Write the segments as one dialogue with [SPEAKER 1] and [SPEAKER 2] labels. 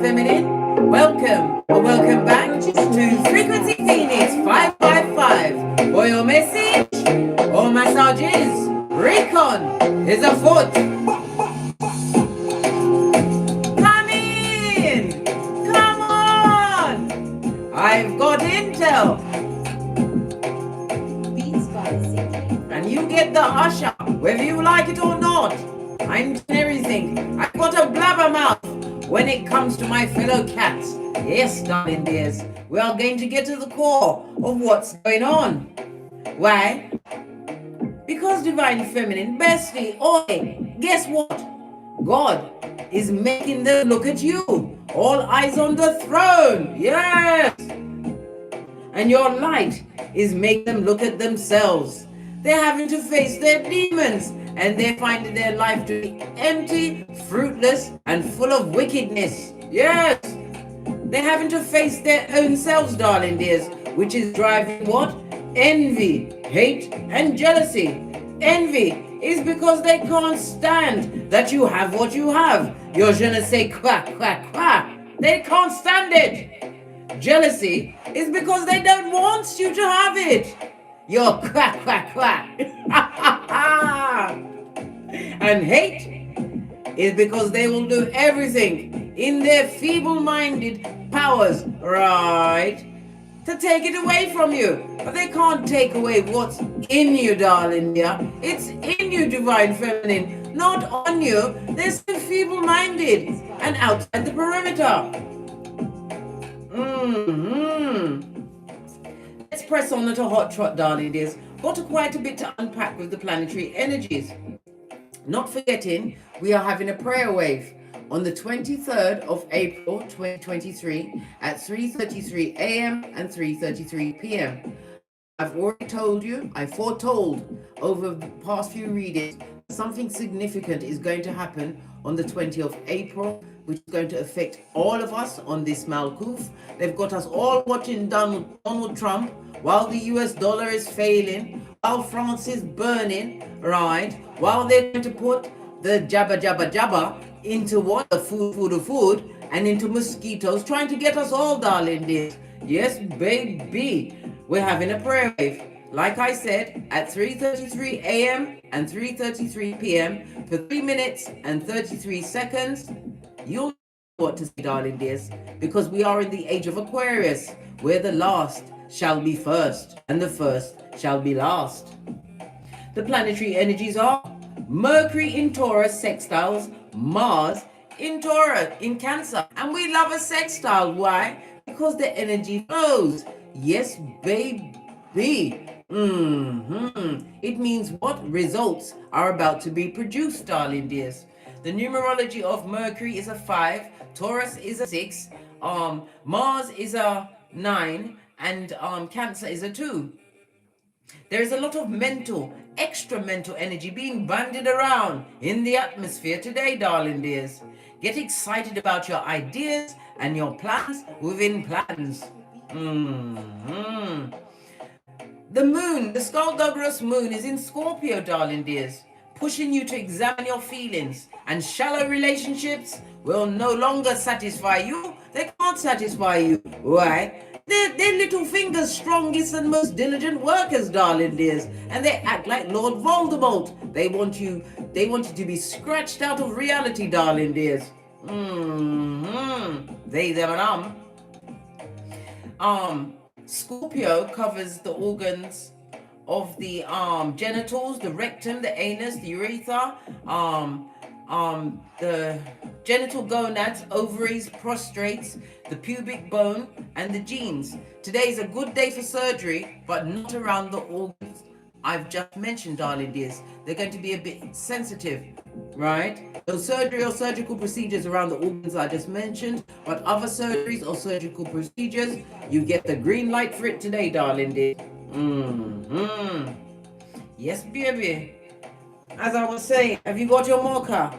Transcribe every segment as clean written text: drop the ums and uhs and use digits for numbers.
[SPEAKER 1] Feminine, welcome or welcome back to Frequency Phoenix 555. For your message or massages, Recon is afoot. Come in! Come on! I've got intel. And you get the usher, whether you like it or not. I'm doing everything. I've got a blabbermouth when it comes to my fellow cats. Yes, darling dears, we are going to get to the core of what's going on. Why? Because Divine Feminine, bestie, oi, guess what? God is making them look at you. All eyes on the throne. Yes. And your light is making them look at themselves. They're having to face their demons, and they're finding their life to be empty, fruitless, and full of wickedness. Yes! They're having to face their own selves, darling dears, which is driving what? Envy, hate, and jealousy. Envy is because they can't stand that you have what you have. Your je ne sais quoi, quoi, quoi. They can't stand it. Jealousy is because they don't want you to have it. You're quack, quack, quack. And hate is because they will do everything in their feeble-minded powers, right, to take it away from you. But they can't take away what's in you, darling, yeah? It's in you, Divine Feminine, not on you. They're so feeble-minded and outside the perimeter. Let's press on at a hot trot, darling dears. Got quite a bit to unpack with the planetary energies. Not forgetting, we are having a prayer wave on the 23rd of April 2023 at 3:33 a.m. and 3:33 p.m. I've already told you, I foretold over the past few readings, something significant is going to happen on the 20th of April, which is going to affect all of us on this Malkuth. They've got us all watching Donald Trump while the US dollar is failing, while France is burning, right? While they're going to put the jabba into what? The food, and into mosquitoes, trying to get us all, darling dears. Yes, baby. We're having a prayer wave, like I said, at 3:33 a.m. and 3:33 p.m. for 3 minutes and 33 seconds. You'll know what to say, darling dears, because we are in the age of Aquarius, where the last shall be first, and the first shall be last. The planetary energies are Mercury in Taurus sextiles Mars in Taurus, in Cancer. And we love a sextile. Why? Because the energy flows. Yes, baby. It means what? Results are about to be produced, darling dears. The numerology of Mercury is a 5, Taurus is a 6, Mars is a 9, and Cancer is a 2. There is a lot of mental, extra mental energy being bandied around in the atmosphere today, darling dears. Get excited about your ideas and your plans within plans. The moon, the Skullduggerous moon, is in Scorpio, darling dears, pushing you to examine your feelings, and shallow relationships will no longer satisfy you. They can't satisfy you. Why? They're little fingers, strongest and most diligent workers, darling dears, and they act like Lord Voldemort. They want you to be scratched out of reality, darling dears. They, them, and Scorpio covers the organs of the genitals, the rectum, the anus, the urethra, the genital gonads, ovaries, prostrates, the pubic bone, and the genes. Today is a good day for surgery, but not around the organs I've just mentioned, darling dears. They're going to be a bit sensitive, right? So surgery or surgical procedures around the organs I just mentioned, but other surgeries or surgical procedures, you get the green light for it today, darling dear. Yes, baby. As I was saying, have you got your mocha?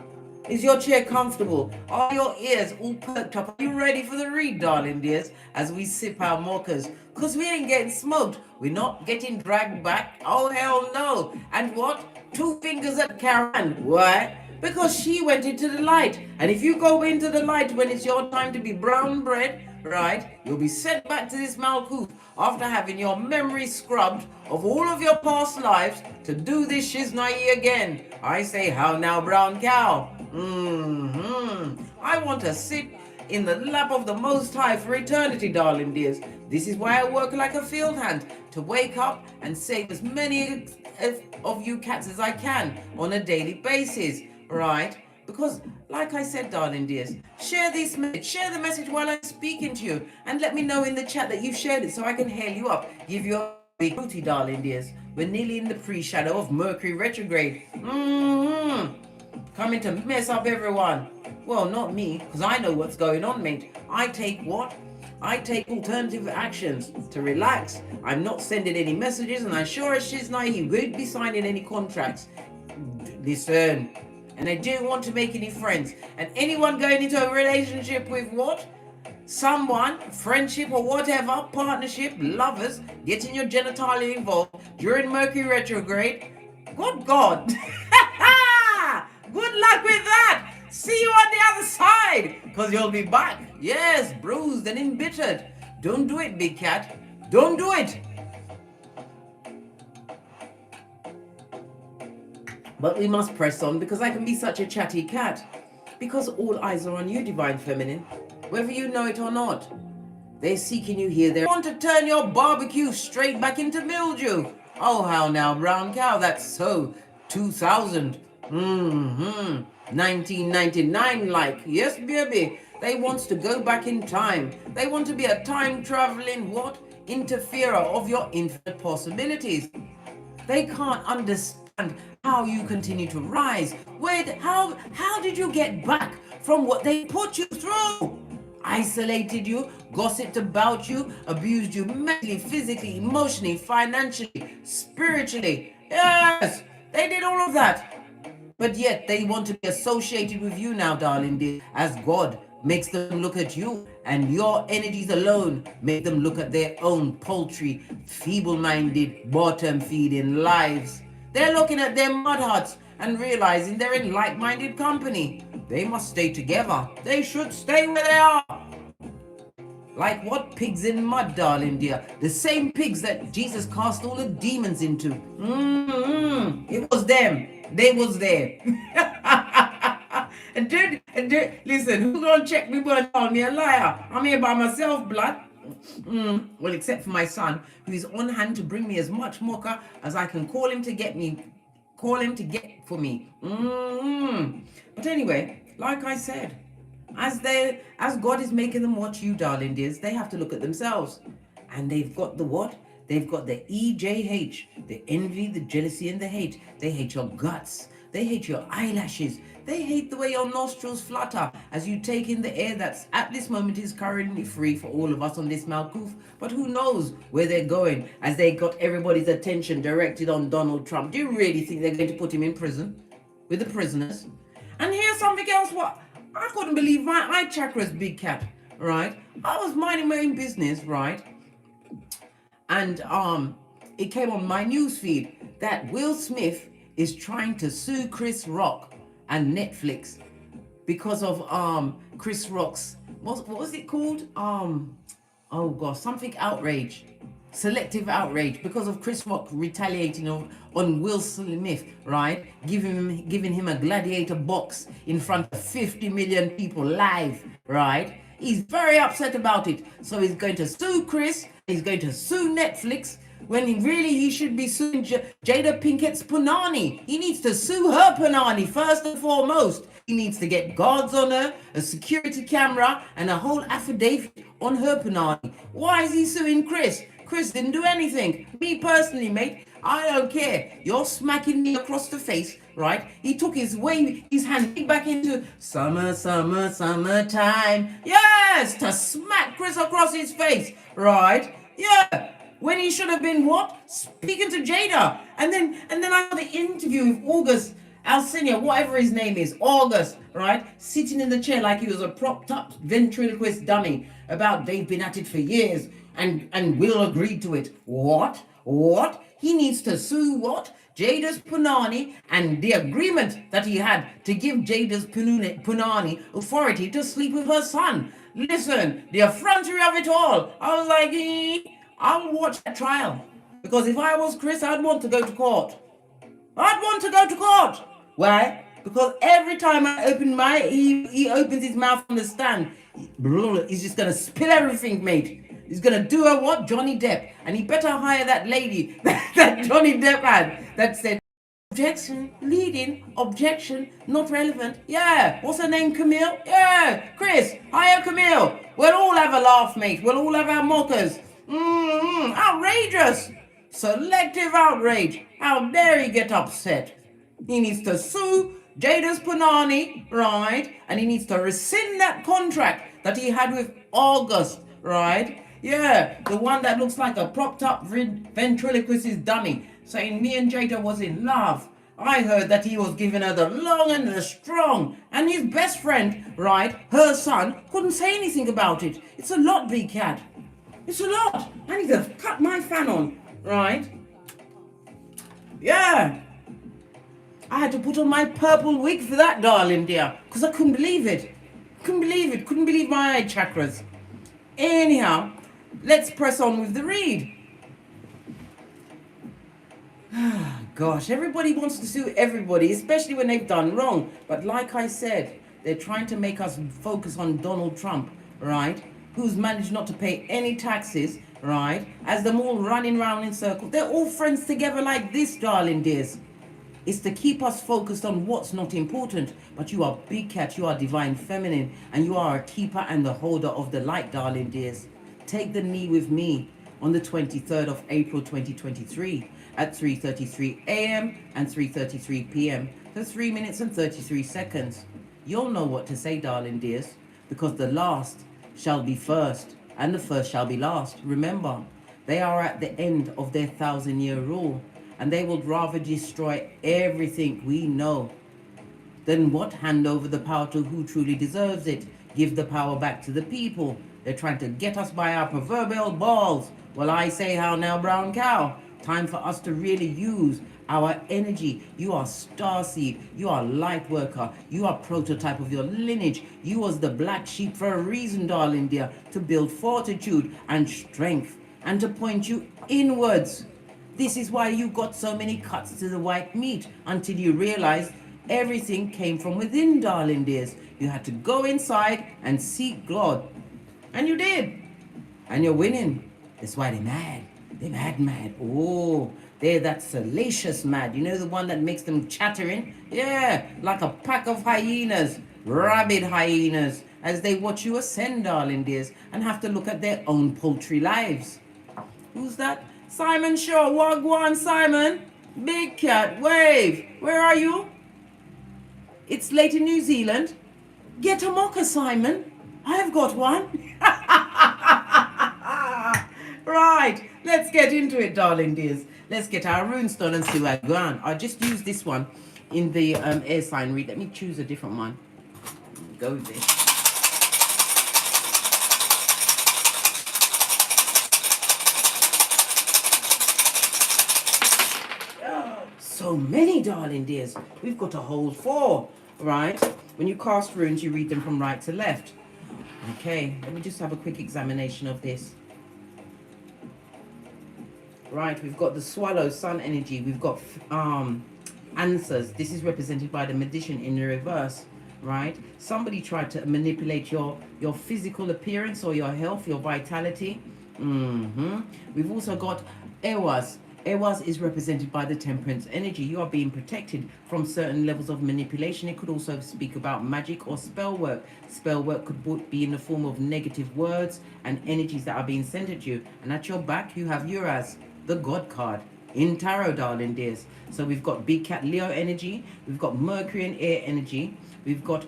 [SPEAKER 1] Is your chair comfortable? Are your ears all perked up? Are you ready for the read, darling dears, as we sip our mochas? Because we ain't getting smoked. We're not getting dragged back. Oh, hell no. And what? 2 fingers at Karen. Why? Because she went into the light. And if you go into the light when it's your time to be brown bread, right, you'll be sent back to this Malkuth after having your memory scrubbed of all of your past lives to do this shiznai again. I say, how now, brown cow? I want to sit in the lap of the Most High for eternity, darling dears. This is why I work like a field hand, to wake up and save as many of you cats as I can on a daily basis, right? Because, like I said, darling dears, share this message, share the message while I'm speaking to you, and let me know in the chat that you've shared it so I can hail you up, give you a big booty, darling dears. We're nearly in the pre-shadow of Mercury retrograde. Coming to mess up everyone. Well, not me, because I know what's going on, mate. I take what? I take alternative actions to relax. I'm not sending any messages, and I'm sure as Shiznai, he won't be signing any contracts. Listen. And I don't want to make any friends. And anyone going into a relationship with what? Someone, friendship or whatever, partnership, lovers, getting your genitalia involved during Mercury retrograde. Good God. Good luck with that. See you on the other side, because you'll be back. Yes, bruised and embittered. Don't do it, big cat. Don't do it. But we must press on, because I can be such a chatty cat. Because all eyes are on you, Divine Feminine. Whether you know it or not. They're seeking you here. They want to turn your barbecue straight back into mildew. Oh, how now, brown cow. That's so 2000. 1999 like. Yes, baby. They want to go back in time. They want to be a time-traveling what? Interferer of your infinite possibilities. They can't understand how you continue to rise. How did you get back from what they put you through? Isolated you, gossiped about you, abused you mentally, physically, emotionally, financially, spiritually. Yes, they did all of that. But yet they want to be associated with you now, darling dear, as God makes them look at you, and your energies alone make them look at their own paltry, feeble-minded, bottom-feeding lives. They're looking at their mud huts and realizing they're in like-minded company. They must stay together. They should stay where they are. Like what? Pigs in mud, darling dear. The same pigs that Jesus cast all the demons into. It was them. They was there. and listen, who gonna check me but call me a liar? I'm here by myself, blood. Well, except for my son, who is on hand to bring me as much mocha as I can call him to get for me. But anyway, like I said, as God is making them watch you, darling dears, they have to look at themselves. And they've got the what? They've got the EJH, the envy, the jealousy, and the hate. They hate your guts. They hate your eyelashes. They hate the way your nostrils flutter as you take in the air that's at this moment is currently free for all of us on this Malkuth. But who knows where they're going as they got everybody's attention directed on Donald Trump. Do you really think they're going to put him in prison with the prisoners? And here's something else. What? I couldn't believe my eye chakra's big cat, right? I was minding my own business, right? And it came on my news feed that Will Smith is trying to sue Chris Rock and Netflix because of Chris Rock's what was it called? Oh gosh, something outrage. Selective outrage because of Chris Rock retaliating on Will Smith, right? Giving him a gladiator box in front of 50 million people live, right? He's very upset about it. So he's going to sue Chris. He's going to sue Netflix when he should be suing Jada Pinkett's Punani. He needs to sue her Punani first and foremost. He needs to get guards on her, a security camera, and a whole affidavit on her Punani. Why is he suing Chris? Chris didn't do anything. Me personally, mate, I don't care. You're smacking me across the face, right? He took his hand back into summertime. Yes, to smack Chris across his face, right? Yeah. When he should have been what? Speaking to Jada. And then I got the interview with August Alsina, whatever his name is, August, right? Sitting in the chair like he was a propped up ventriloquist dummy about they've been at it for years and Will agreed to it. What? What? He needs to sue what? Jadis Punani, and the agreement that he had to give Jadis Punani authority to sleep with her son. Listen, the effrontery of it all. I was like, I'll watch that trial. Because if I was Chris, I'd want to go to court. I'd want to go to court. Why? Because every time I open he opens his mouth on the stand, he's just gonna spill everything, mate. He's gonna do a what? Johnny Depp. And he better hire that lady that Johnny Depp had that said, objection, leading, objection, not relevant. Yeah, what's her name, Camille? Yeah, Chris, hire Camille. We'll all have a laugh, mate. We'll all have our mockers. Outrageous. Selective outrage. How dare he get upset? He needs to sue Jadis Punani, right? And he needs to rescind that contract that he had with August, right? Yeah, the one that looks like a propped up ventriloquist dummy, saying me and Jada was in love. I heard that he was giving her the long and the strong, and his best friend, right, her son, couldn't say anything about it. It's a lot, big cat. It's a lot. I need to cut my fan on, right? Yeah. I had to put on my purple wig for that, darling dear, because I couldn't believe it. Couldn't believe my eye chakras. Anyhow, let's press on with the read. Gosh, everybody wants to sue everybody, especially when they've done wrong. But like I said, they're trying to make us focus on Donald Trump, right? Who's managed not to pay any taxes, right? As them all running round in circles. They're all friends together like this, darling dears. It's to keep us focused on what's not important. But you are big cat, you are divine feminine, and you are a keeper and the holder of the light, darling dears. Take the knee with me on the 23rd of April 2023 at 3:33 a.m. and 3:33 p.m. for 3 minutes and 33 seconds. You'll know what to say, darling dears, because the last shall be first and the first shall be last. Remember, they are at the end of their 1,000-year rule, and they would rather destroy everything we know than what? Hand over the power to who truly deserves it. Give the power back to the people. They're trying to get us by our proverbial balls. Well, I say how now, brown cow. Time for us to really use our energy. You are starseed. You are light worker. You are prototype of your lineage. You was the black sheep for a reason, darling dear, to build fortitude and strength and to point you inwards. This is why you got so many cuts to the white meat, until you realized everything came from within, darling dears. You had to go inside and seek God. And you did. And you're winning. That's why they're mad. They're mad. Oh, they're that salacious mad. You know, the one that makes them chattering? Yeah, like a pack of hyenas, rabid hyenas, as they watch you ascend, darling dears, and have to look at their own paltry lives. Who's that? Simon Shaw. Wagwan, Simon. Big cat, wave. Where are you? It's late in New Zealand. Get a mocha, Simon. I've got one. Right, let's get into it, darling dears. Let's get our runestone and see where I go on. I just use this one in the air sign read. Let me choose a different one. Go with this. So many, darling dears. We've got a whole 4, right? When you cast runes, you read them from right to left. Okay, let me just have a quick examination of this. Right, we've got the swallow, sun energy. We've got answers. This is represented by the magician in the reverse, right? Somebody tried to manipulate your physical appearance or your health, your vitality. We've also got Ewas. Ewas is represented by the temperance energy. You are being protected from certain levels of manipulation. It could also speak about magic or spell work. Spell work could be in the form of negative words and energies that are being sent at you. And at your back, you have Uras, the God card, in tarot, darling dears. So we've got Big Cat Leo energy. We've got Mercury and air energy. We've got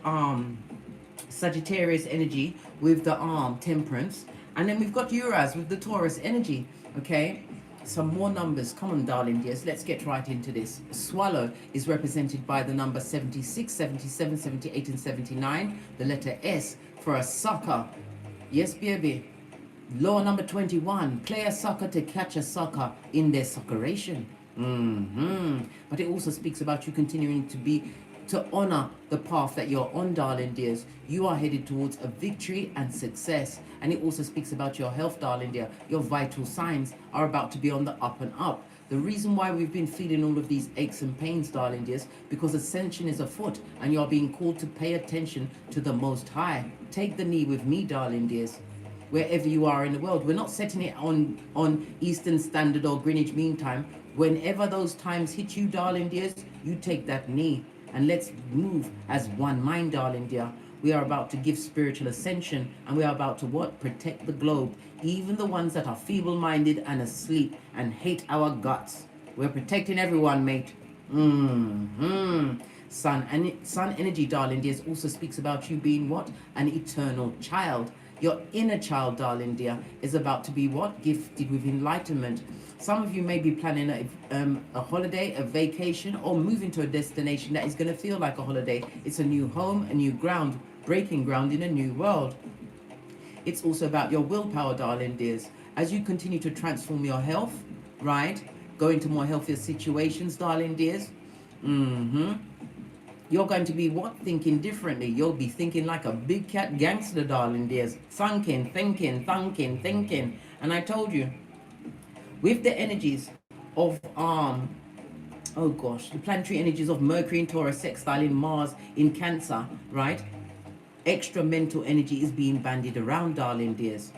[SPEAKER 1] Sagittarius energy with the temperance. And then we've got Uras with the Taurus energy. Okay. Some more numbers. Come on, darling dears. Let's get right into this. Swallow is represented by the number 76, 77, 78, and 79. The letter S for a sucker. Yes, baby. Law number 21, play a sucker to catch a sucker in their suckeration. But it also speaks about you continuing to honor the path that you're on, darling dears. You are headed towards a victory and success. And it also speaks about your health, darling dear. Your vital signs are about to be on the up and up. The reason why we've been feeling all of these aches and pains, darling dears, because ascension is afoot and you're being called to pay attention to the Most High. Take the knee with me, darling dears. Wherever you are in the world, we're not setting it on Eastern Standard or Greenwich Mean Time. Whenever those times hit you, darling dears, you take that knee and let's move as one mind, darling dear. We are about to give spiritual ascension, and we are about to what? Protect the globe, even the ones that are feeble-minded and asleep and hate our guts. We're protecting everyone, mate. Sun energy, darling dears, also speaks about you being what? An eternal child. Your inner child, darling dear, is about to be what? Gifted with enlightenment. Some of you may be planning a holiday, a vacation, or moving to a destination that is going to feel like a holiday. It's a new home, a new ground, breaking ground in a new world. It's also about your willpower, darling dears. As you continue to transform your health, right? Go into more healthier situations, darling dears. You're going to be what? Thinking differently. You'll be thinking like a big cat gangster, darling dears. Thinking. And I told you, with the energies of, oh gosh, the planetary energies of Mercury in Taurus, sextile in Mars in Cancer, right? Extra mental energy is being bandied around, darling dears.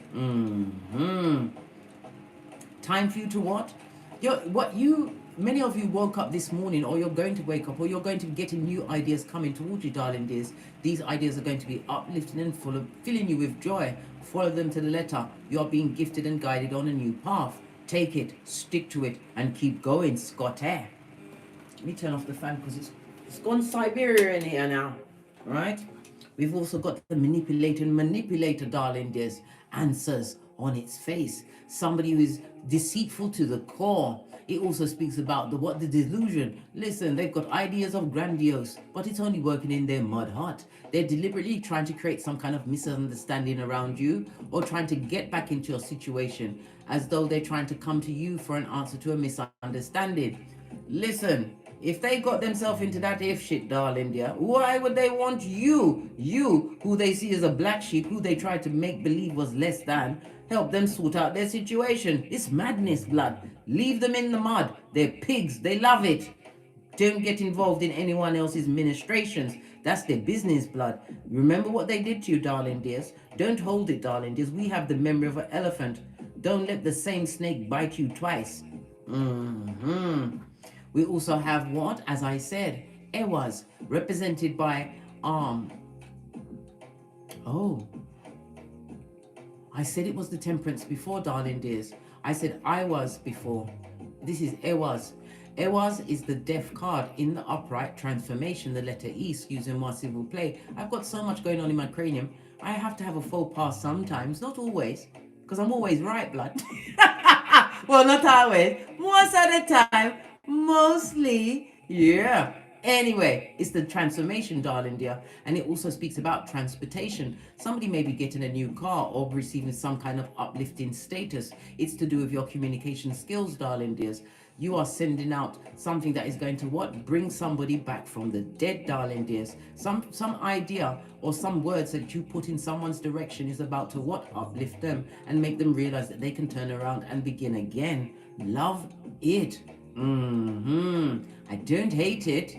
[SPEAKER 1] Time for you to what? Many of you woke up this morning, or you're going to wake up, or you're going to be getting new ideas coming towards you, darling dears. These ideas are going to be uplifting and filling you with joy. Follow them to the letter. You're being gifted and guided on a new path. Take it, stick to it, and keep going, Scott. Let me turn off the fan because it's gone Siberia in here now, right? We've also got the manipulator, darling dears. Answers on its face. Somebody who is deceitful to the core. It also speaks about the delusion. Listen, they've got ideas of grandiose, but it's only working in their mud hut. They're deliberately trying to create some kind of misunderstanding around you, or trying to get back into your situation, as though they're trying to come to you for an answer to a misunderstanding. Listen, if they got themselves into that if shit, darling dear, why would they want you, who they see as a black sheep, who they try to make believe was less than, help them sort out their situation? It's madness, blood. Leave them in the mud. They're pigs. They love it. Don't get involved in anyone else's ministrations. That's their business, blood. Remember what they did to you, darling dears. Don't hold it, darling dears. We have the memory of an elephant. Don't let the same snake bite you twice. We also have what? As I said, Ewas, represented by I said it was the Temperance before, darling dears. I said I was before. This is Ewas. Ewas is the death card in the upright transformation, the letter E, excusez-moi s'il vous plaît. I've got so much going on in my cranium. I have to have a faux pas sometimes, not always, because I'm always right, blood. Well, not always. Most of the time, mostly, yeah. Anyway, it's the transformation, darling dear, and it also speaks about transportation. Somebody may be getting a new car or receiving some kind of uplifting status. It's to do with your communication skills, darling dears. You are sending out something that is going to what? Bring somebody back from the dead, darling dears. Some idea or some words that you put in someone's direction is about to what? Uplift them and make them realize that they can turn around and begin again. Love it. I don't hate it.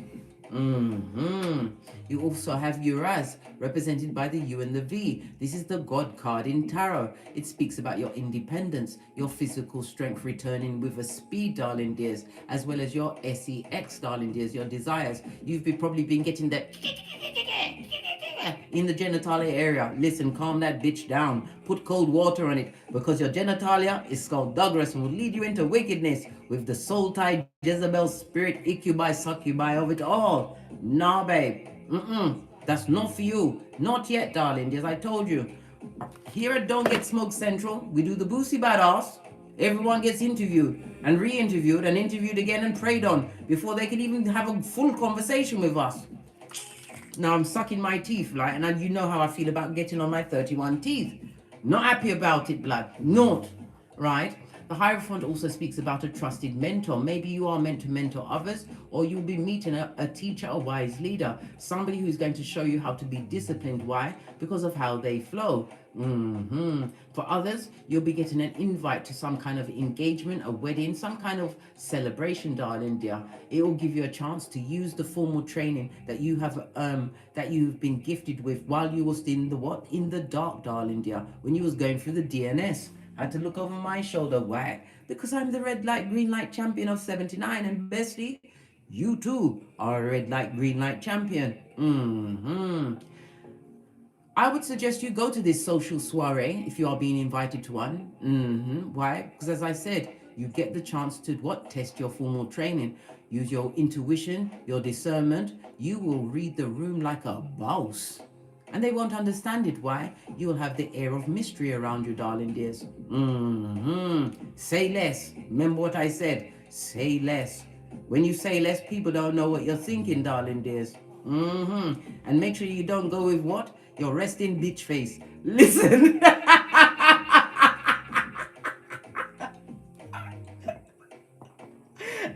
[SPEAKER 1] You also have Uraz, represented by the U and the V. This is the God card in Tarot. It speaks about your independence, your physical strength returning with a speed, darling dears, as well as your SEX, darling dears, your desires. You've probably been getting that in the genitalia area. Listen, calm that bitch down. Put cold water on it, because your genitalia is skullduggerous and will lead you into wickedness with the soul-tied Jezebel spirit, incubi, succubi of it all. Nah, babe. That's not for you. Not yet, darling. As I told you, here at Don't Get Smoked Central, we do the Boosie Badass. Everyone gets interviewed and re-interviewed and interviewed again and prayed on before they can even have a full conversation with us. Now I'm sucking my teeth, right? And you know how I feel about getting on my 31 teeth. Not happy about it, blood. Not. Right? The Hierophant also speaks about a trusted mentor. Maybe you are meant to mentor others, or you'll be meeting a teacher, a wise leader, somebody who's going to show you how to be disciplined. Why? Because of how they flow. For others, you'll be getting an invite to some kind of engagement, a wedding, some kind of celebration, darling dear. It will give you a chance to use the formal training that you have that you've been gifted with while you was in the what? In the dark, darling dear, when you was going through the DNS. I had to look over my shoulder. Why? Because I'm the red light, green light champion of 79, and bestie, you too are a red light, green light champion. I would suggest you go to this social soiree if you are being invited to one. Why? Because as I said, you get the chance to what? Test your formal training. Use your intuition, your discernment. You will read the room like a boss. And they won't understand it. Why? You will have the air of mystery around you, darling dears. Say less. Remember what I said. Say less. When you say less, people don't know what you're thinking, darling dears. And make sure you don't go with what? Your resting bitch face. Listen.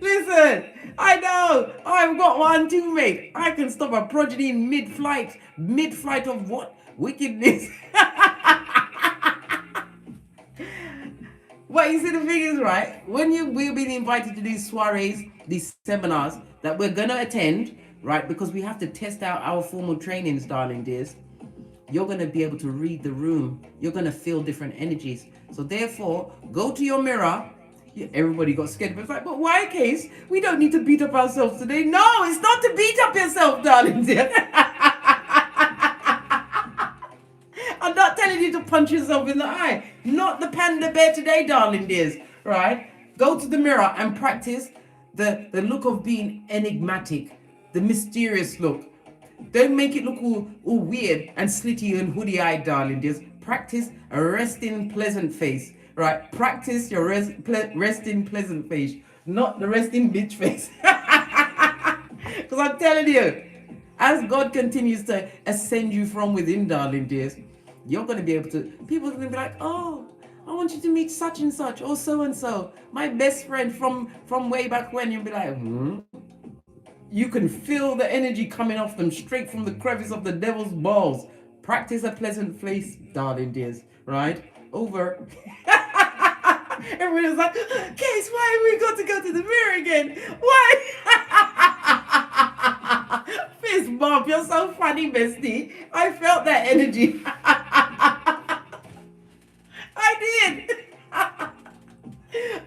[SPEAKER 1] Listen. I know. I've got one too, mate. I can stop a progeny in mid-flight. Mid-flight of what? Wickedness. But you see, the thing is, right? When we've been invited to these soirees, these seminars that we're going to attend, right? Because we have to test out our formal trainings, darling dears. You're going to be able to read the room. You're going to feel different energies. So therefore, go to your mirror. Everybody got scared. But it's like, but why, Case? We don't need to beat up ourselves today. No, it's not to beat up yourself, darling dear. I'm not telling you to punch yourself in the eye. Not the panda bear today, darling dears. Right? Go to the mirror and practice the look of being enigmatic. The mysterious look. Don't make it look all weird and slitty and hoodie-eyed, darling dears. Practice a resting pleasant face. Right? Practice your resting pleasant face. Not the resting bitch face. Because I'm telling you, as God continues to ascend you from within, darling dears, you're going to be able to, people are going to be like, oh, I want you to meet such and such or so and so, my best friend from way back when. You'll be like, You can feel the energy coming off them straight from the crevice of the devil's balls. Practice a pleasant face, darling dears, right? Over. Everybody's like, Case, why have we got to go to the mirror again? Why? Fist bump, you're so funny, bestie. I felt that energy. I did.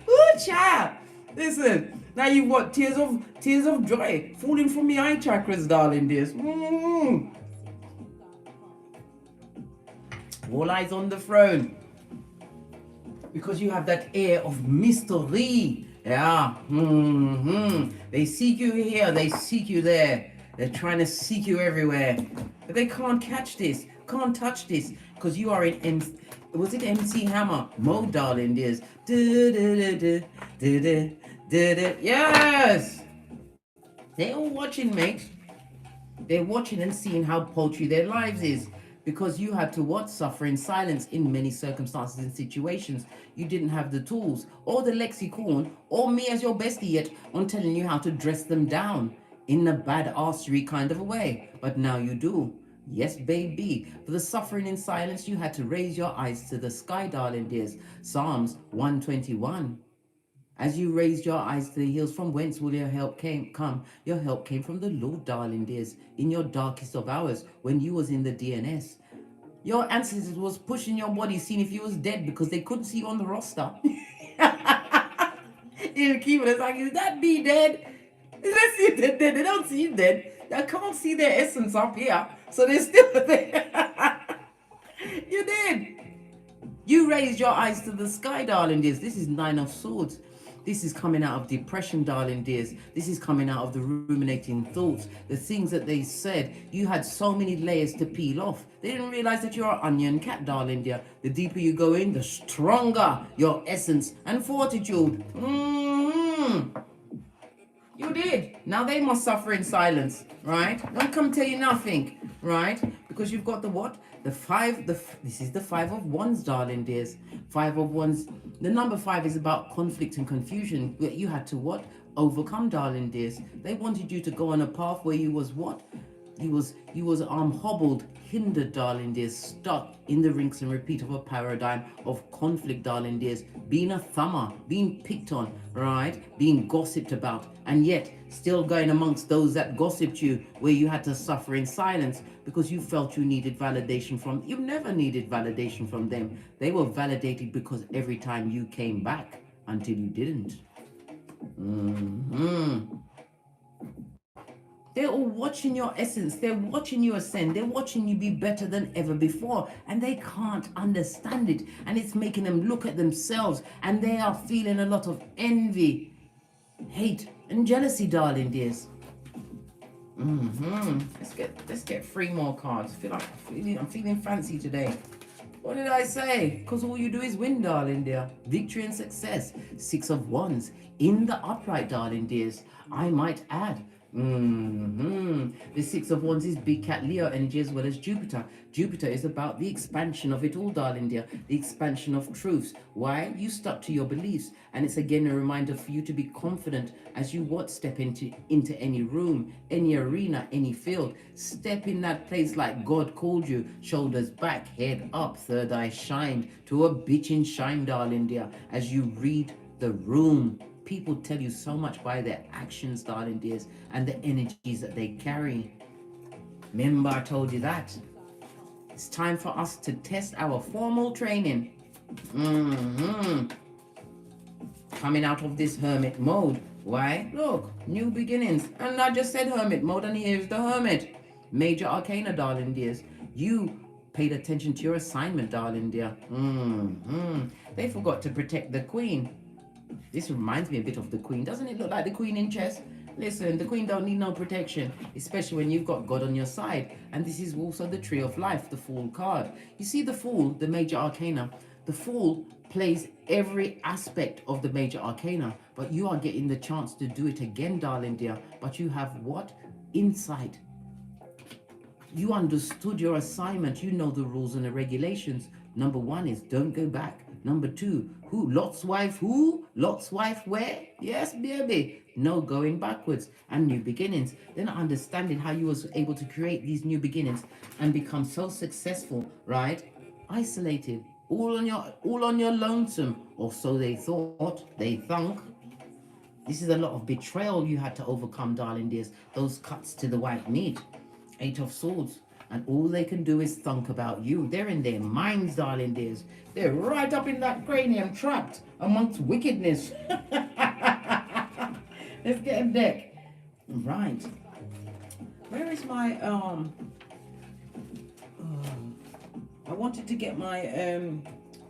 [SPEAKER 1] Ooh, child. Listen, now you've got tears of joy falling from the eye chakras, darling dears. All eyes on the throne. Because you have that air of mystery. Yeah. They seek you here, they seek you there. They're trying to seek you everywhere. But they can't catch this, can't touch this. Because you are in was it MC Hammer mode, darling dears? Yes. They're all watching, mate. They're watching and seeing how paltry their lives is. Because you had to what? Suffer in silence in many circumstances and situations. You didn't have the tools or the lexicon or me as your bestie yet on telling you how to dress them down in a bad arsery kind of a way. But now you do. Yes, baby. For the suffering in silence, you had to raise your eyes to the sky, darling dears. Psalms 121. As you raised your eyes to the hills, from whence will your help come? Your help came from the Lord, darling dears, in your darkest of hours, when you was in the DNS. Your ancestors was pushing your body, seeing if you was dead, because they couldn't see you on the roster. You keep it like, is that me dead? Is that you dead? They don't see you dead. I can't see their essence up here, so they're still there. You did. You raised your eyes to the sky, darling dears. This is 9 of Swords. This is coming out of depression, darling dears. This is coming out of the ruminating thoughts, the things that they said. You had so many layers to peel off. They didn't realize that you're an onion cat, darling dear. The deeper you go in, the stronger your essence and fortitude. You did. Now they must suffer in silence, right? Don't come tell you nothing, right? Because you've got the what? This is the 5 of Wands, darling dears. 5 of Wands. The number 5 is about conflict and confusion that you had to what? Overcome, darling dears. They wanted you to go on a path where you was what? You was hobbled, hindered, darling dears, stuck in the rinse and repeat of a paradigm of conflict, darling dears, being a thumber, being picked on, right, being gossiped about, and yet still going amongst those that gossiped you, where you had to suffer in silence because you felt you needed validation from. You never needed validation from them. They were validated because every time you came back until you didn't. They're all watching your essence. They're watching you ascend. They're watching you be better than ever before. And they can't understand it. And it's making them look at themselves. And they are feeling a lot of envy, hate, and jealousy, darling dears. Let's get 3 more cards. I'm feeling fancy today. What did I say? Because all you do is win, darling dear. Victory and success. 6 of Wands in the upright, darling dears. I might add. The 6 of Wands is big cat Leo energy as well as Jupiter. Jupiter is about the expansion of it all, darling dear. The expansion of truths. Why? You stuck to your beliefs. And it's again a reminder for you to be confident as you step into any room, any arena, any field. Step in that place like God called you. Shoulders back, head up, third eye shined to a bitchin' shine, darling dear. As you read the room. People tell you so much by their actions, darling dears, and the energies that they carry. Remember I told you that. It's time for us to test our formal training. Coming out of this hermit mode. Why? Look, new beginnings. And I just said hermit mode, and here's the hermit. Major arcana, darling dears. You paid attention to your assignment, darling dear. They forgot to protect the queen. This reminds me a bit of the queen. Doesn't it look like the queen in chess? Listen, the queen don't need no protection, especially when you've got God on your side. And this is also the tree of life, the Fool card. You see the Fool, the major arcana. The Fool plays every aspect of the major arcana, but you are getting the chance to do it again, darling dear. But you have what? Insight. You understood your assignment. You know the rules and the regulations. Number 1 is don't go back. Number 2, who? Lot's wife, who? Lot's wife, where? Yes, baby. No going backwards and new beginnings. Then understanding how you was able to create these new beginnings and become so successful, right? Isolated, all on your lonesome, or so they thought, they thunk. This is a lot of betrayal you had to overcome, darling dears. Those cuts to the white meat. 8 of Swords. And all they can do is thunk about you. They're in their minds, darling dears. They're right up in that cranium, trapped amongst wickedness. Let's get a deck. Right. Where is my I wanted to get my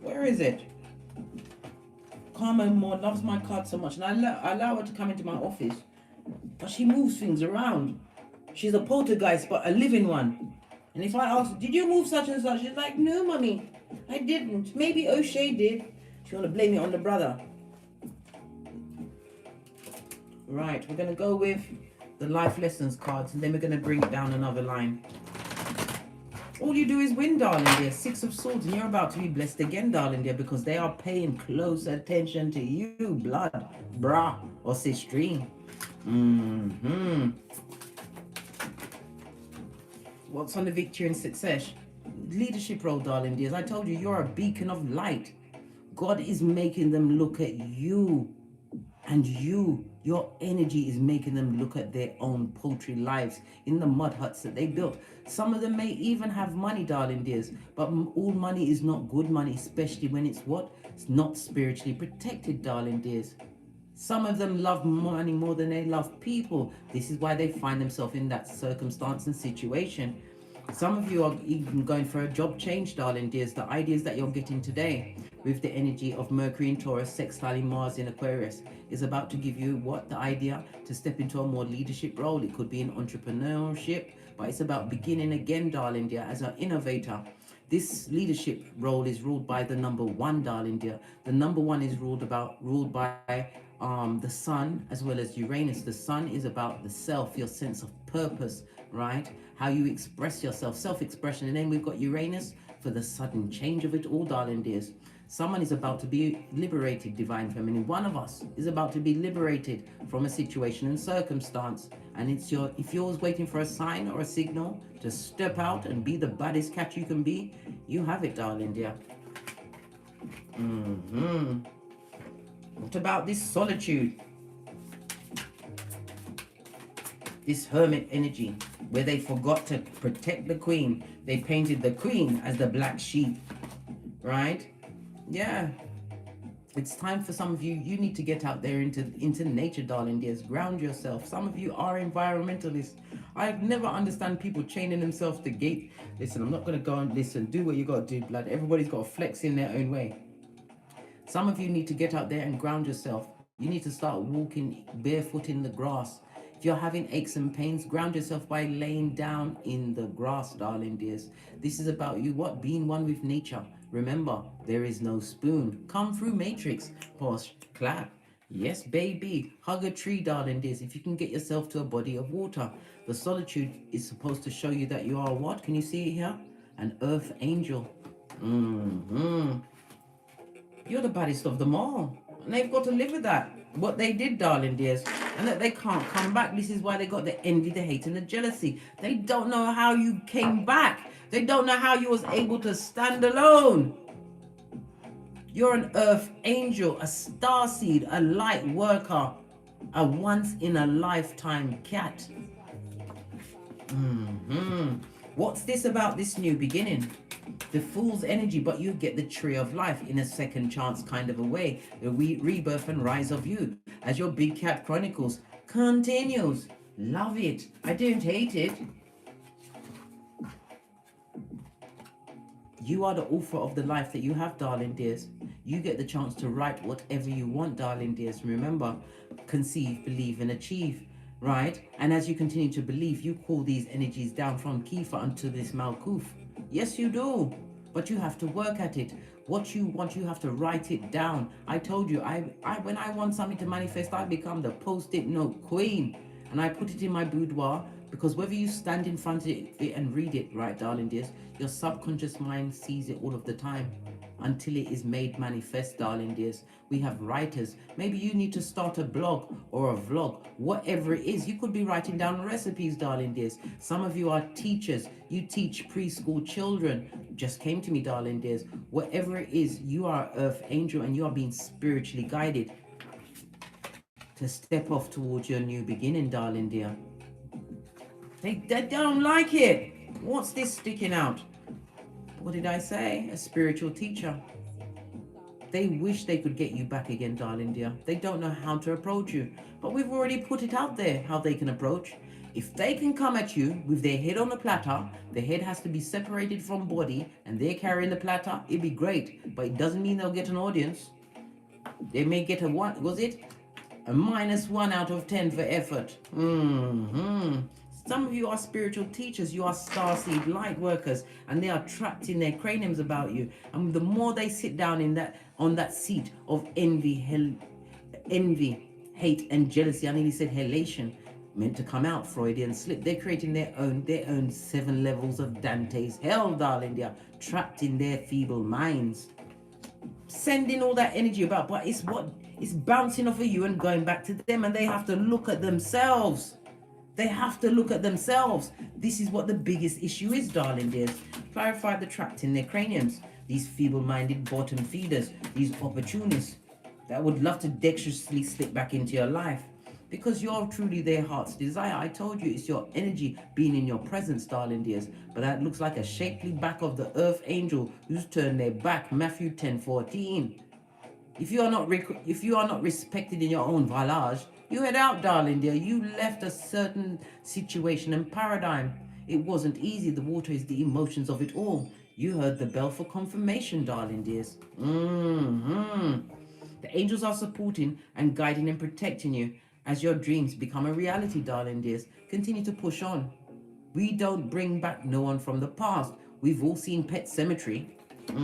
[SPEAKER 1] where is it? Karma More loves my card so much, and I allow her to come into my office, but she moves things around. She's a poltergeist, but a living one. And if I ask, did you move such and such? She's like, no, mummy, I didn't. Maybe O'Shea did. She want to blame it on the brother. Right, we're going to go with the life lessons cards, and then we're going to bring down another line. All you do is win, darling dear. 6 of Swords, and you're about to be blessed again, darling dear, because they are paying close attention to you, blood, bra, or sister. What's on the victory and success? Leadership role, darling dears. I told you, you're a beacon of light. God is making them look at you. And your energy is making them look at their own paltry lives in the mud huts that they built. Some of them may even have money, darling dears. But all money is not good money, especially when it's what? It's not spiritually protected, darling dears. Some of them love money more than they love people. This is why they find themselves in that circumstance and situation. Some of you are even going for a job change, darling dears. The ideas that you're getting today with the energy of Mercury in Taurus, sextiling Mars in Aquarius, is about to give you what? The idea to step into a more leadership role. It could be in entrepreneurship, but it's about beginning again, darling dear, as an innovator. This leadership role is ruled by the number 1, darling dear. The number 1 is ruled by the sun as well as Uranus. The sun is about the self, your sense of purpose, right? How you express yourself, self-expression. And then we've got Uranus for the sudden change of it all, darling dears. Someone is about to be liberated, divine feminine. One of us is about to be liberated from a situation and circumstance. And it's if you're waiting for a sign or a signal to step out and be the baddest cat you can be, you have it, darling dear. What about this solitude? This hermit energy, where they forgot to protect the queen. They painted the queen as the black sheep, right? Yeah. It's time for some of you, you need to get out there into nature, darling dears. Ground yourself. Some of you are environmentalists. I never understand people chaining themselves to gate. Listen, I'm not going to go and listen. Do what you got to do, blood. Everybody's got to flex in their own way. Some of you need to get out there and ground yourself. You need to start walking barefoot in the grass. If you're having aches and pains, ground yourself by laying down in the grass, darling dears. This is about you, being one with nature. Remember, there is no spoon. Come through matrix. Pause, clap. Yes, baby. Hug a tree, darling dears, if you can get yourself to a body of water. The solitude is supposed to show you that you are what? Can you see it here? An earth angel. You're the baddest of them all. And they've got to live with that. What they did, darling dears. And that they can't come back. This is why they got the envy, the hate, and the jealousy. They don't know how you came back. They don't know how you was able to stand alone. You're an earth angel, a starseed, a light worker, a once-in-a-lifetime cat. What's this about this new beginning? The fool's energy, but you get the tree of life in a second chance kind of a way. The rebirth and rise of you as your Big Cat Chronicles continues. Love it. I don't hate it. You are the author of the life that you have, darling dears. You get the chance to write whatever you want, darling dears. Remember, conceive, believe, and achieve, right? And as you continue to believe, you call these energies down from Kifa unto this Malkuth. Yes, you do. But you have to work at it. What you want, you have to write it down. I told you, when I want something to manifest, I become the post-it note queen. And I put it in my boudoir, because whether you stand in front of it and read it, right, darling dears, your subconscious mind sees it all of the time until it is made manifest, darling dears. We have writers. Maybe you need to start a blog or a vlog, whatever it is. You could be writing down recipes, darling dears. Some of you are teachers. You teach preschool children. Just came to me, darling dears. Whatever it is, you are earth angel and you are being spiritually guided to step off towards your new beginning, darling dear. They don't like it. What's this sticking out? What did I say? A spiritual teacher. They wish they could get you back again, darling dear. They don't know how to approach you. But we've already put it out there how they can approach. If they can come at you with their head on the platter, the head has to be separated from body, and they're carrying the platter, it'd be great. But it doesn't mean they'll get an audience. They may get a what? Was it? A -1 out of 10 for effort. Some of you are spiritual teachers. You are starseed light workers, and they are trapped in their craniums about you. And the more they sit down on that seat of envy, hate, and jealousy, I nearly said halation, meant to come out, Freudian slip. They're creating their own 7 levels of Dante's hell, darling. They are trapped in their feeble minds, sending all that energy about, but it's bouncing off of you and going back to them, and they have to look at themselves. They have to look at themselves. This is what the biggest issue is, darling dears. Clarify the trapped in their craniums. These feeble-minded bottom feeders, these opportunists that would love to dexterously slip back into your life because you're truly their heart's desire. I told you it's your energy being in your presence, darling dears. But that looks like a shapely back of the earth angel who's turned their back. Matthew 10:14. If you are not respected in your own village, you head out, darling dear. You left a certain situation and paradigm. It wasn't easy. The water is the emotions of it all. You heard the bell for confirmation, darling dears. The angels are supporting and guiding and protecting you as your dreams become a reality, darling dears. Continue to push on. We don't bring back no one from the past. We've all seen Pet Cemetery. We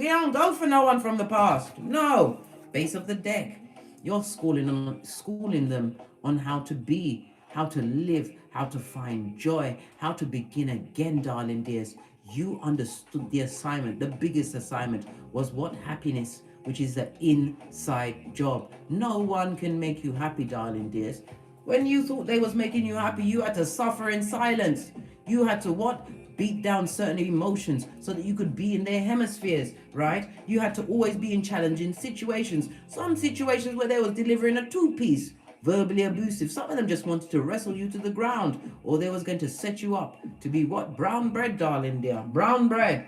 [SPEAKER 1] don't go for no one from the past. No. Base of the deck. You're schooling them on how to be, how to live, how to find joy, how to begin again, darling dears. You understood the assignment. The biggest assignment was what? Happiness, which is the inside job. No one can make you happy, darling dears. When you thought they was making you happy, you had to suffer in silence. You had to what? Beat down certain emotions so that you could be in their hemispheres, right? You had to always be in challenging situations. Some situations where they was delivering a two-piece, verbally abusive. Some of them just wanted to wrestle you to the ground, or they was going to set you up to be what? Brown bread, darling dear. Brown bread.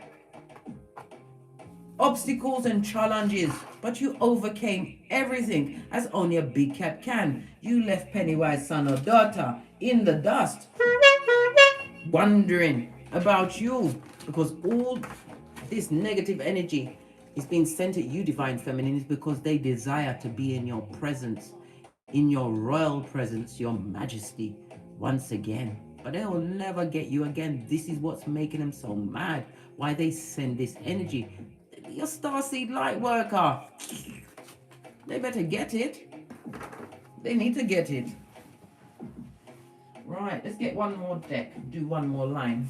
[SPEAKER 1] Obstacles and challenges, but you overcame everything as only a big cat can. You left Pennywise son or daughter in the dust, wondering about you, because all this negative energy is being sent at you, divine feminine, is because they desire to be in your presence, in your royal presence, your majesty, once again. But they will never get you again. This is what's making them so mad. Why they send this energy. Your starseed light worker. They better get it. They need to get it. Right, let's get one more deck. Do one more line.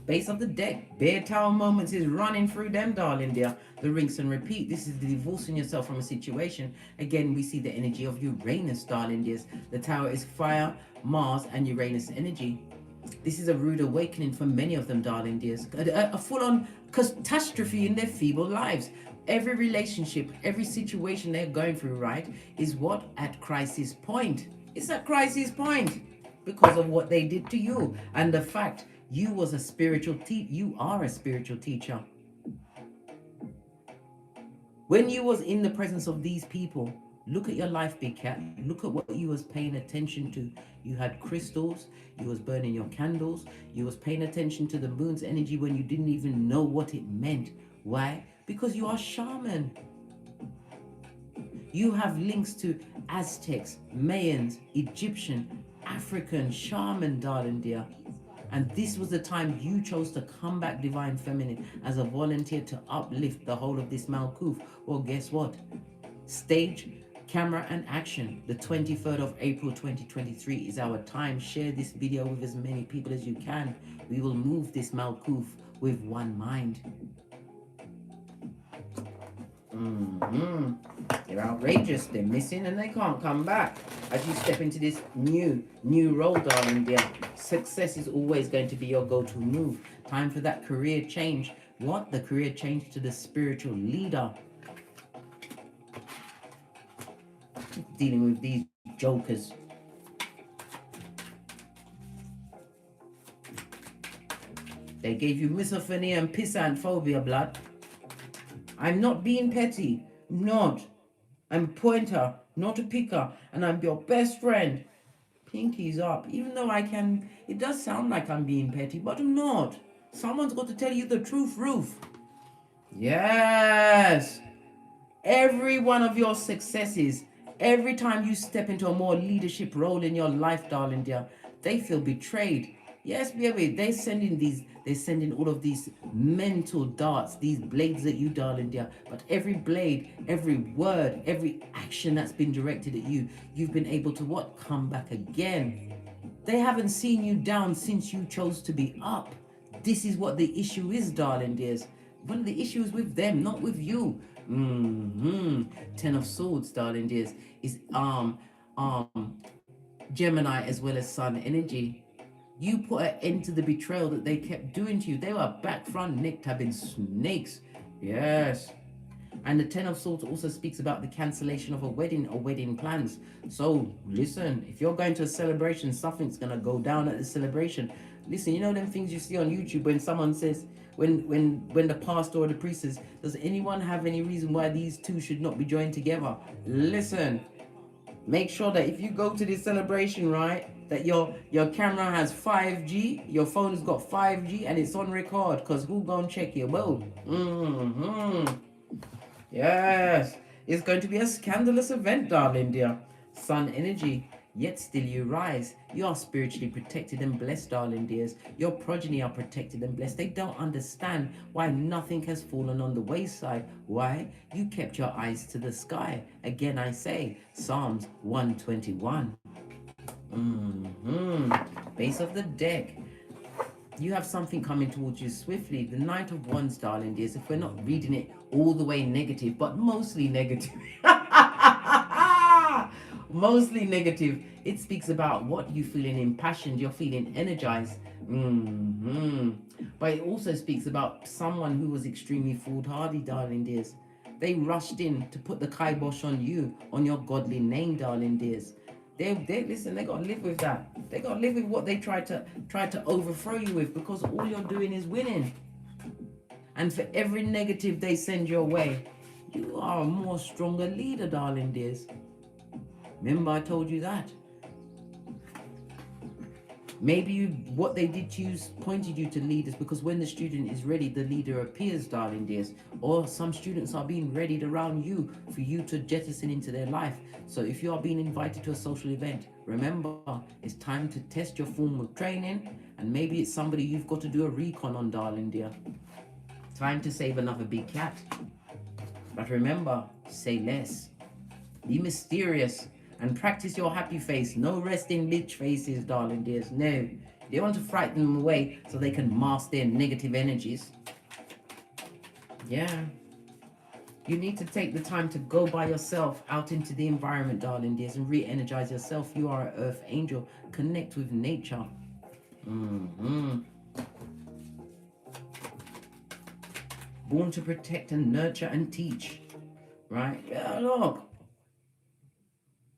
[SPEAKER 1] Base of the deck. Bear Tower moments is running through them, darling dear. The rinse and repeat. This is the divorcing yourself from a situation. Again, we see the energy of Uranus, darling dears. The Tower is fire, Mars, and Uranus energy. This is a rude awakening for many of them, darling dears. A full-on catastrophe in their feeble lives. Every relationship, every situation they're going through, right, is what? At crisis point. It's at crisis point because of what they did to you and the fact you was a spiritual you are a spiritual teacher. When you was in the presence of these people, look at your life, big cat. Look at what you was paying attention to. You had crystals, you was burning your candles, you was paying attention to the moon's energy when you didn't even know what it meant. Why? Because you are shaman. You have links to Aztecs, Mayans, Egyptian, African, shaman, darling dear. And this was the time you chose to come back, divine feminine, as a volunteer to uplift the whole of this Malkuth. Well, guess what? Stage, camera, and action. The 23rd of April 2023 is our time. Share this video with as many people as you can. We will move this Malkuth with one mind. They're outrageous. They're missing and they can't come back. As you step into this new role, darling dear, success is always going to be your go-to move. Time for that career change. What? The career change to the spiritual leader. Dealing with these jokers. They gave you misophonia and pissanphobia, blood. I'm not being petty. Not. I'm a pointer, not a picker, and I'm your best friend. Pinky's up. Even though it does sound like I'm being petty, but I'm not. Someone's got to tell you the truth, Ruth. Yes. Every one of your successes, every time you step into a more leadership role in your life, darling dear, they feel betrayed. Yes, baby, they're sending all of these mental darts, these blades at you, darling dear. But every blade, every word, every action that's been directed at you, you've been able to what? Come back again. They haven't seen you down since you chose to be up. This is what the issue is, darling dears. One of the issues with them, not with you. Ten of Swords, darling dears, is Gemini as well as Sun energy. You put an end to the betrayal that they kept doing to you. They were back front neck tabbing snakes. Yes. And the Ten of Swords also speaks about the cancellation of a wedding or wedding plans. So listen, if you're going to a celebration, something's going to go down at the celebration. Listen, you know them things you see on YouTube when someone says, when the pastor or the priest says, does anyone have any reason why these two should not be joined together? Listen, make sure that if you go to this celebration, right, that your camera has 5G, your phone has got 5G and it's on record, because who gonna check you? Well, yes, it's going to be a scandalous event, darling dear. Sun energy. yet still you rise. You are spiritually protected and blessed, darling dears. Your progeny are protected and blessed. They don't understand why nothing has fallen on the wayside. Why? You kept your eyes to the sky. Again I say, Psalms 121. Base of the deck. You have something coming towards you swiftly. The Knight of Wands, darling dears, if we're not reading it all the way negative, but mostly negative. Mostly negative. It speaks about what you feeling impassioned, you're feeling energized. But it also speaks about someone who was extremely foolhardy, darling dears. They rushed in to put the kibosh on you, on your godly name, darling dears. Listen, they gotta live with that. They gotta live with what they tried to overthrow you with, because all you're doing is winning. And for every negative they send your way, you are a more stronger leader, darling dears. Remember I told you that. Maybe what they did to you pointed you to leaders, because when the student is ready, the leader appears, darling dears. Or some students are being readied around you for you to jettison into their life. So if you are being invited to a social event, remember, it's time to test your formal training, and maybe it's somebody you've got to do a recon on, darling dear. Time to save another big cat. But remember, say less. Be mysterious. And practice your happy face. No resting bitch faces, darling dears. No. They want to frighten them away so they can mask their negative energies. Yeah. You need to take the time to go by yourself out into the environment, darling dears, and re-energize yourself. You are an earth angel. Connect with nature. Born to protect and nurture and teach. Right? Yeah, look.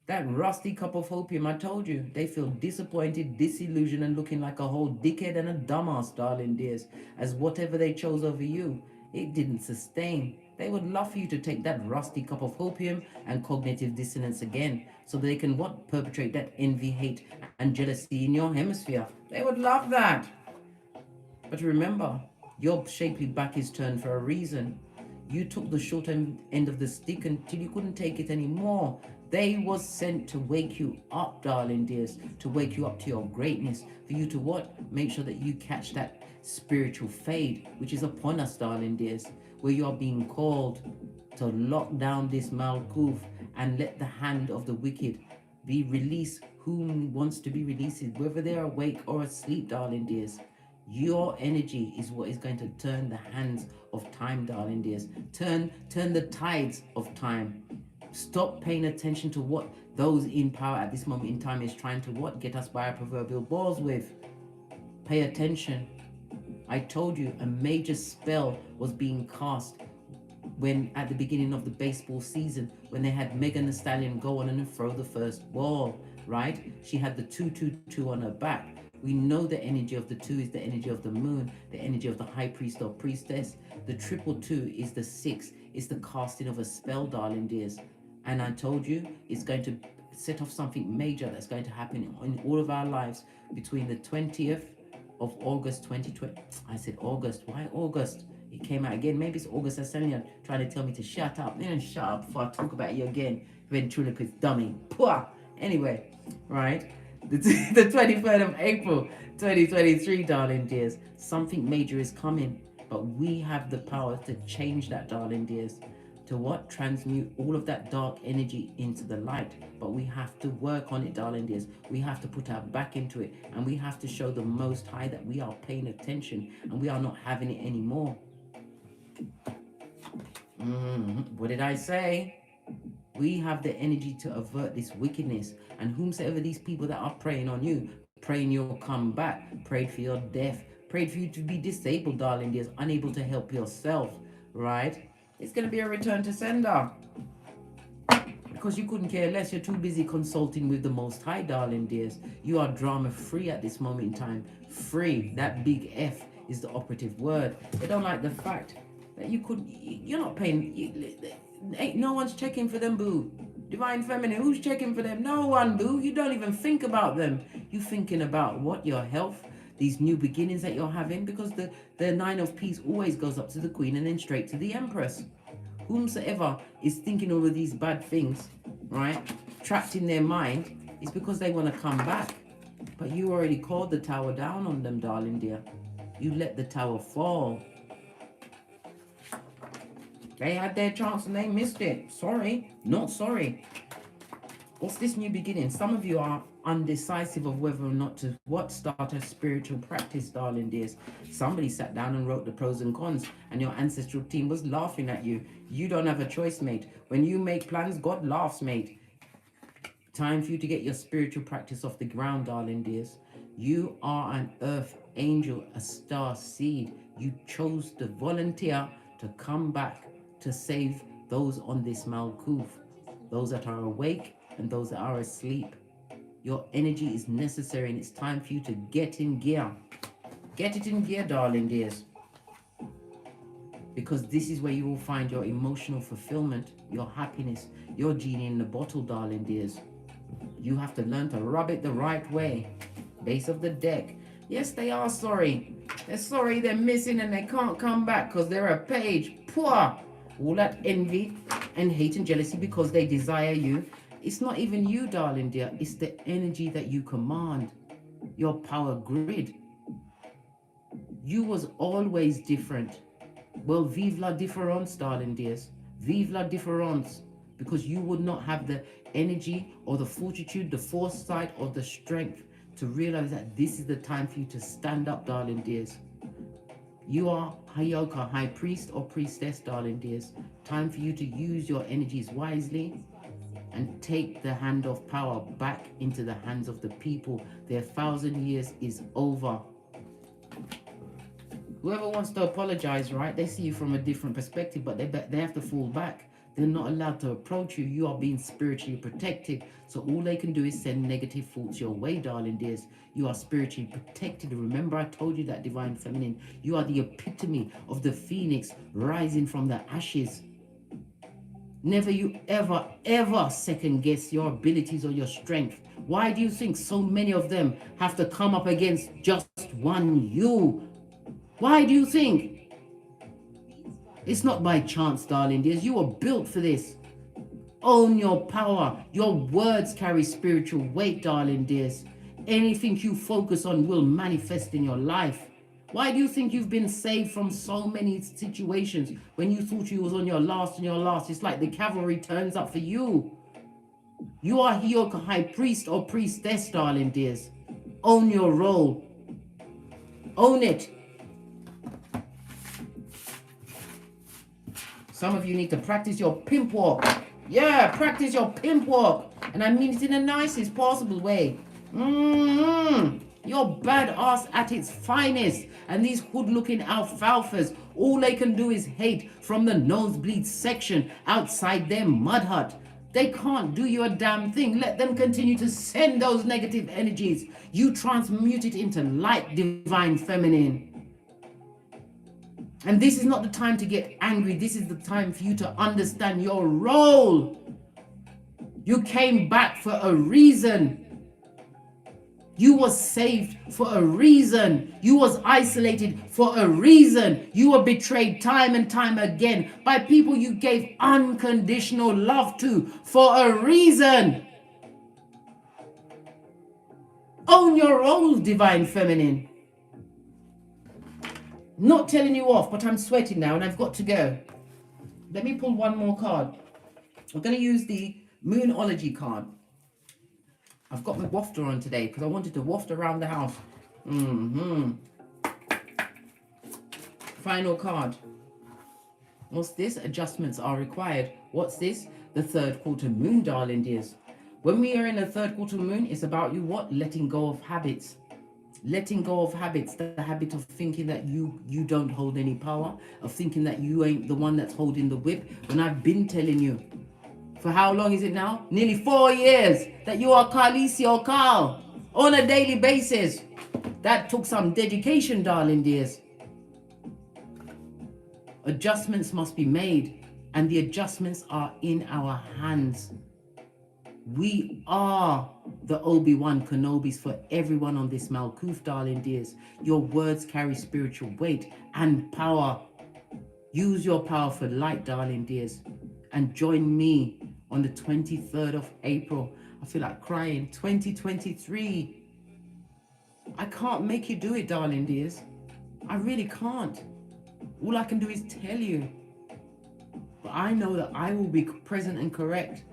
[SPEAKER 1] That rusty cup of opium, I told you, they feel disappointed, disillusioned, and looking like a whole dickhead and a dumbass, darling dears, as whatever they chose over you, it didn't sustain. They would love for you to take that rusty cup of opium and cognitive dissonance again, so they can perpetrate that envy, hate, and jealousy in your hemisphere. They would love that. But remember, your shapely back is turned for a reason. You took the short end of the stick until you couldn't take it anymore. They was sent to wake you up, darling dears, to wake you up to your greatness, for you to what? Make sure that you catch that spiritual fade, which is upon us, darling dears, where you are being called to lock down this malkuf and let the hand of the wicked be released, whom wants to be released, whether they're awake or asleep, darling dears. Your energy is what is going to turn the hands of time, darling dears. Turn the tides of time. Stop paying attention to what those in power at this moment in time is trying to get us by our proverbial balls with. Pay attention. I told you a major spell was being cast when at the beginning of the baseball season, when they had Megan Thee Stallion go on and throw the first ball, right? She had the 222 on her back. We know the energy of the 2 is the energy of the moon, the energy of the high priest or priestess. The 222 is the 6, it's the casting of a spell, darling dears. And I told you, it's going to set off something major that's going to happen in all of our lives between the 20th of August 2020. I said August. Why August? It came out again. Maybe it's August. That's trying to tell me to shut up. Then shut up before I talk about you again. Ventriloquist dummy. Pwah! Anyway, right? The 23rd of April 2023, darling dears. Something major is coming. But we have the power to change that, darling dears. To what? Transmute all of that dark energy into the light. But we have to work on it, darling dears. We have to put our back into it. And we have to show the Most High that we are paying attention. And we are not having it anymore. What did I say? We have the energy to avert this wickedness. And whomsoever these people that are preying on you, praying you'll come back, prayed for your death, prayed for you to be disabled, darling dears, unable to help yourself, right? It's going to be a return to sender. Because you couldn't care less. You're too busy consulting with the Most High, darling dears. You are drama free at this moment in time. Free. That big F is the operative word. They don't like the fact that you're not paying. Ain't no one's checking for them, boo. Divine Feminine, who's checking for them? No one, boo. You don't even think about them. You thinking about what? Your health? These new beginnings that you're having, because the 9 of Peace always goes up to the Queen and then straight to the Empress. Whomsoever is thinking all of these bad things, right, trapped in their mind, It's because they want to come back. But you already called the tower down on them, darling dear. You let the tower fall. They had their chance and they missed it. Sorry, not sorry. What's this new beginning? Some of you are undecisive of whether or not to start a spiritual practice, darling dears. Somebody sat down and wrote the pros and cons, and your ancestral team was laughing at you. You don't have a choice, mate. When you make plans, God laughs, mate. Time for you to get your spiritual practice off the ground, darling dears. You are an earth angel, a star seed. You chose to volunteer to come back to save those on this Malkuth, those that are awake and those that are asleep. Your energy is necessary, and it's time for you to get in gear. Get it in gear, darling dears. Because this is where you will find your emotional fulfillment, your happiness, your genie in the bottle, darling dears. You have to learn to rub it the right way. Base of the deck. Yes, they are sorry. They're sorry they're missing and they can't come back because they're a page. Poor. All that envy and hate and jealousy because they desire you. It's not even you, darling dear. It's the energy that you command. Your power grid. You was always different. Well, vive la différence, darling dears. Vive la différence. Because you would not have the energy or the fortitude, the foresight or the strength to realize that this is the time for you to stand up, darling dears. You are HEYOKA High Priest or Priestess, darling dears. Time for you to use your energies wisely and take the hand of power back into the hands of the people. Their 1,000 years is over. Whoever wants to apologize, right? They see you from a different perspective, but they have to fall back. They're not allowed to approach you. You are being spiritually protected. So all they can do is send negative thoughts your way, darling dears. You are spiritually protected. Remember, I told you that, divine feminine. You are the epitome of the phoenix rising from the ashes. Never you ever second guess your abilities or your strength. Why do you think so many of them have to come up against just one you? Why do you think? It's not by chance, darling dears. You were built for this. Own your power. Your words carry spiritual weight, darling dears. Anything you focus on will manifest in your life. Why do you think you've been saved from so many situations when you thought you was on your last and your last? It's like the cavalry turns up for you. You are HEYOKA High Priest or Priestess, darling dears. Own your role. Own it. Some of you need to practice your pimp walk. Yeah, practice your pimp walk. And I mean it in the nicest possible way. You're badass at its finest. And these hood-looking alfalfas, all they can do is hate from the nosebleed section outside their mud hut. They can't do you a damn thing. Let them continue to send those negative energies. You transmute it into light, divine feminine. And this is not the time to get angry. This is the time for you to understand your role. You came back for a reason. You was saved for a reason. You was isolated for a reason. You were betrayed time and time again by people you gave unconditional love to for a reason. Own your role, divine feminine. Not telling you off, but I'm sweating now and I've got to go. Let me pull one more card. I'm going to use the Numerology card. I've got my wafter on today because I wanted to waft around the house. Final card. What's this? Adjustments are required. What's this? The third quarter moon, darling dears. When we are in a third quarter moon, it's about you what? Letting go of habits. Letting go of habits, the habit of thinking that you don't hold any power, of thinking that you ain't the one that's holding the whip. When I've been telling you, for how long is it now? Nearly 4 years that you are Khaleesi or Carl on a daily basis. That took some dedication, darling dears. Adjustments must be made, and the adjustments are in our hands. We are the Obi-Wan Kenobis for everyone on this Malkuth, darling dears. Your words carry spiritual weight and power. Use your power for light, darling dears. And join me on the 23rd of April. I feel like crying. 2023. I can't make you do it, darling dears. I really can't. All I can do is tell you. But I know that I will be present and correct,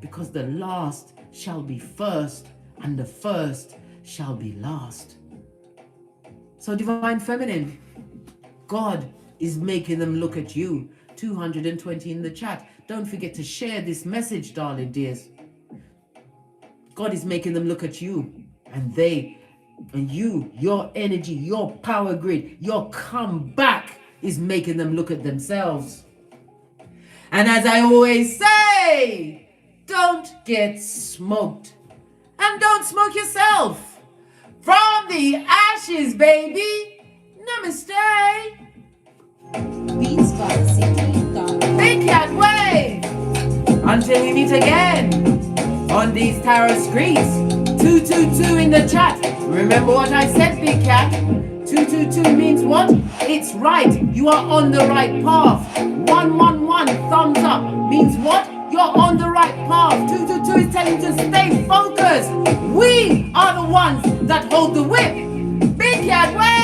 [SPEAKER 1] because the last shall be first and the first shall be last. So Divine Feminine, God is making them look at you. 220 in the chat. Don't forget to share this message, darling dears. God is making them look at you, and you, your energy, your power grid, your comeback is making them look at themselves. And as I always say, don't get smoked. And don't smoke yourself. From the ashes, baby. Namaste. Big cat wave. Until we meet again on these tarot streets. 222 in the chat. Remember what I said, Big Cat? 222 means what? It's right. You are on the right path. 111 thumbs up means what? You're on the right path. 222 is telling you to stay focused. We are the ones that hold the whip. Big Cat wave.